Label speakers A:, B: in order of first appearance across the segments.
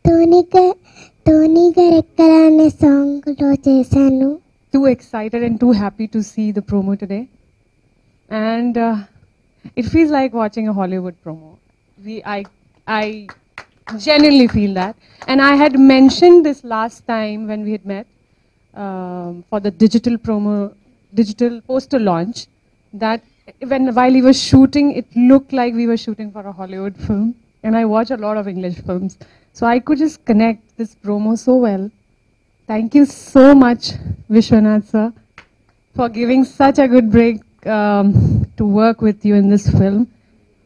A: తోనిగా తోనిగా రెక్కల అనే సాంగ్లో చేశాను.
B: Too excited and too happy to see the promo today, and it feels like watching a Hollywood promo. I genuinely feel that, and I had mentioned this last time when we had met for the digital poster launch, that while he was shooting, it looked like we were shooting for a Hollywood film. And I watch a lot of English films, so I could just connect this promo so well. Thank you so much, Vishwanath sir, for giving such a good break to work with you in this film.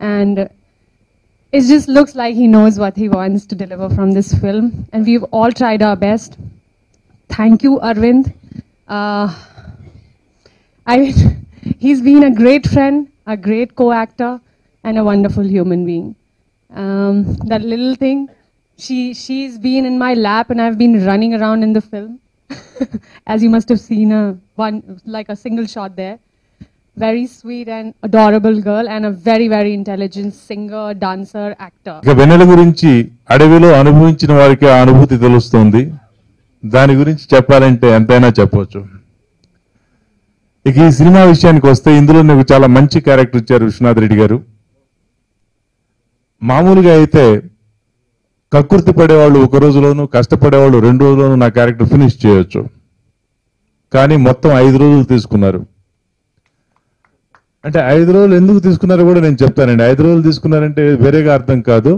B: And it just looks like he knows what he wants to deliver from this film. And we've all tried our best. Thank you, Arvind. He's been a great friend, a great co-actor, and a wonderful human being. That little thing, she's been in my lap and I've been running around in the film. As you must have seen like a single shot there. Very sweet and adorable girl, and a very, very intelligent singer, dancer, actor.
C: ఇక వెన్నెల గురించి అడవిలో అనుభవించిన వారికి ఆ అనుభూతి తెలుస్తుంది. దాని గురించి చెప్పాలంటే ఎంతైనా చెప్పవచ్చు. ఇక ఈ సినిమా విషయానికి వస్తే ఇందులో నాకు చాలా మంచి క్యారెక్టర్ ఇచ్చారు విశ్వనాథ్ రెడ్డి గారు. మామూలుగా అయితే కక్కుర్తి పడేవాళ్ళు ఒక రోజులోనూ, కష్టపడేవాళ్ళు 2 రోజుల్లోనూ నా క్యారెక్టర్ ఫినిష్ చేయొచ్చు. కానీ మొత్తం 5 రోజులు తీసుకున్నారు. అంటే 5 రోజులు ఎందుకు తీసుకున్నారో కూడా నేను చెప్తానండి. 5 రోజులు తీసుకున్నారంటే వేరేగా అర్థం కాదు.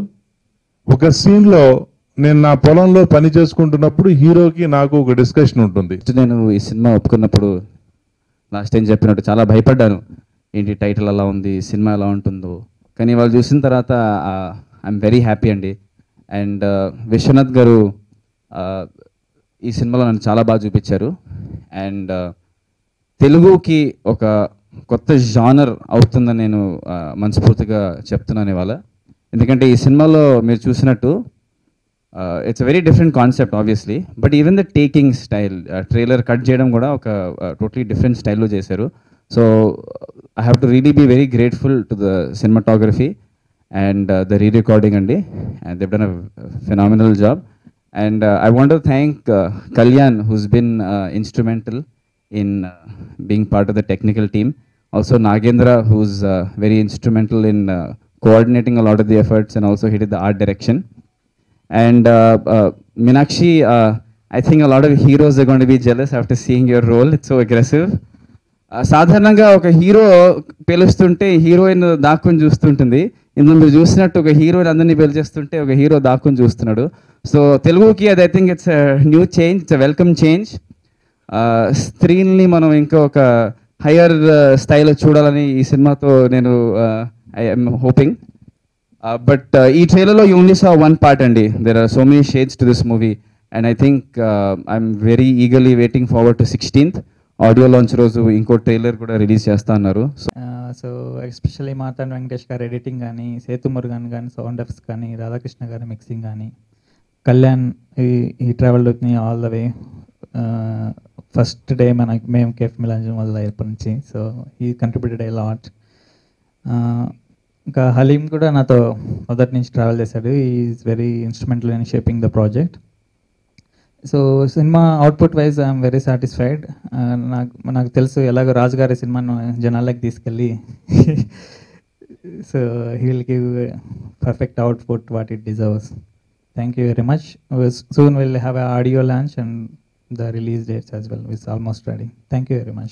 C: ఒక సీన్లో నేను నా పొలంలో పని చేసుకుంటున్నప్పుడు హీరోకి నాకు ఒక డిస్కషన్ ఉంటుంది.
D: నేను ఈ సినిమా ఒప్పుకున్నప్పుడు లాస్ట్ టైం చెప్పినట్టు చాలా భయపడ్డాను. ఏంటి టైటిల్ అలా ఉంది, సినిమా ఎలా ఉంటుందో. కానీ వాళ్ళు చూసిన తర్వాత ఐఎమ్ వెరీ హ్యాపీ అండి. అండ్ విశ్వనాథ్ గారు ఈ సినిమాలో నన్ను చాలా బాగా చూపించారు. అండ్ తెలుగుకి ఒక కొత్త జానర్ అవుతుందని నేను మనస్ఫూర్తిగా చెప్తున్నాను ఇవాళ. ఎందుకంటే ఈ సినిమాలో మీరు చూసినట్టు it's a very different concept obviously, but even the taking style, trailer cut చేయడం కూడా ఒక టోటలీ డిఫరెంట్ స్టైల్లో చేశారు. So I have to really be very grateful to the cinematography and the re-recording andi, and they've done a phenomenal job. And I want to thank Kalyan, who's been instrumental in being part of the technical team. Also Nagendra, who's very instrumental in coordinating a lot of the efforts, and also he did the art direction. And Meenakshi, I think a lot of heroes are going to be jealous after seeing your role. It's so aggressive. సాధారణంగా ఒక hero పిలుస్తుంటే heroine దాక్కుని చూస్తుంటుంది. ఇందులో మీరు చూసినట్టు ఒక heroine అందరినీ పిలిచేస్తుంటే ఒక హీరో దాక్కుని చూస్తున్నాడు. సో తెలుగుకి అది I think it's new change, it's welcome change. స్త్రీల్ని మనం ఇంకా ఒక హయ్యర్ స్థాయిలో చూడాలని ఈ సినిమాతో నేను ఐఎమ్ హోపింగ్. బట్ ఈ ట్రైలర్లో you only saw one part అండి. There are so many shades to this movie, and I think I'm very eagerly waiting forward to 16th. Audio launch రోజు ఇంకో ట్రైలర్ కూడా రిలీజ్ చేస్తా అన్నారు.
E: సో ఎస్పెషల్లీ మార్తాండ్ వెంకటేష్ గారు editing కానీ, సేతు మురుగన్ కానీ, సౌండ్ ఎఫ్స్ కానీ, రాధాకృష్ణ గారి మిక్సింగ్ కానీ, కళ్యాణ్ ఈ travel with me all the way first day మేము కేఫ్ మిలాంజన్ మొదలైనప్పటి నుంచి. సో ఈ కంట్రిబ్యూటెడ్ ఏ లాట్. ఇంకా హలీం కూడా నాతో మొదటి నుంచి ట్రావెల్ చేశాడు. Is very instrumental in shaping the project. So cinema output wise I'm very satisfied. నాకు తెలుసు ఎలాగో రాజు గారి సినిమాను జనాలకి తీసుకెళ్ళి so he will give perfect output what it deserves. Thank you very much. Soon will have a audio launch and the release dates as well is almost ready. Thank you very much.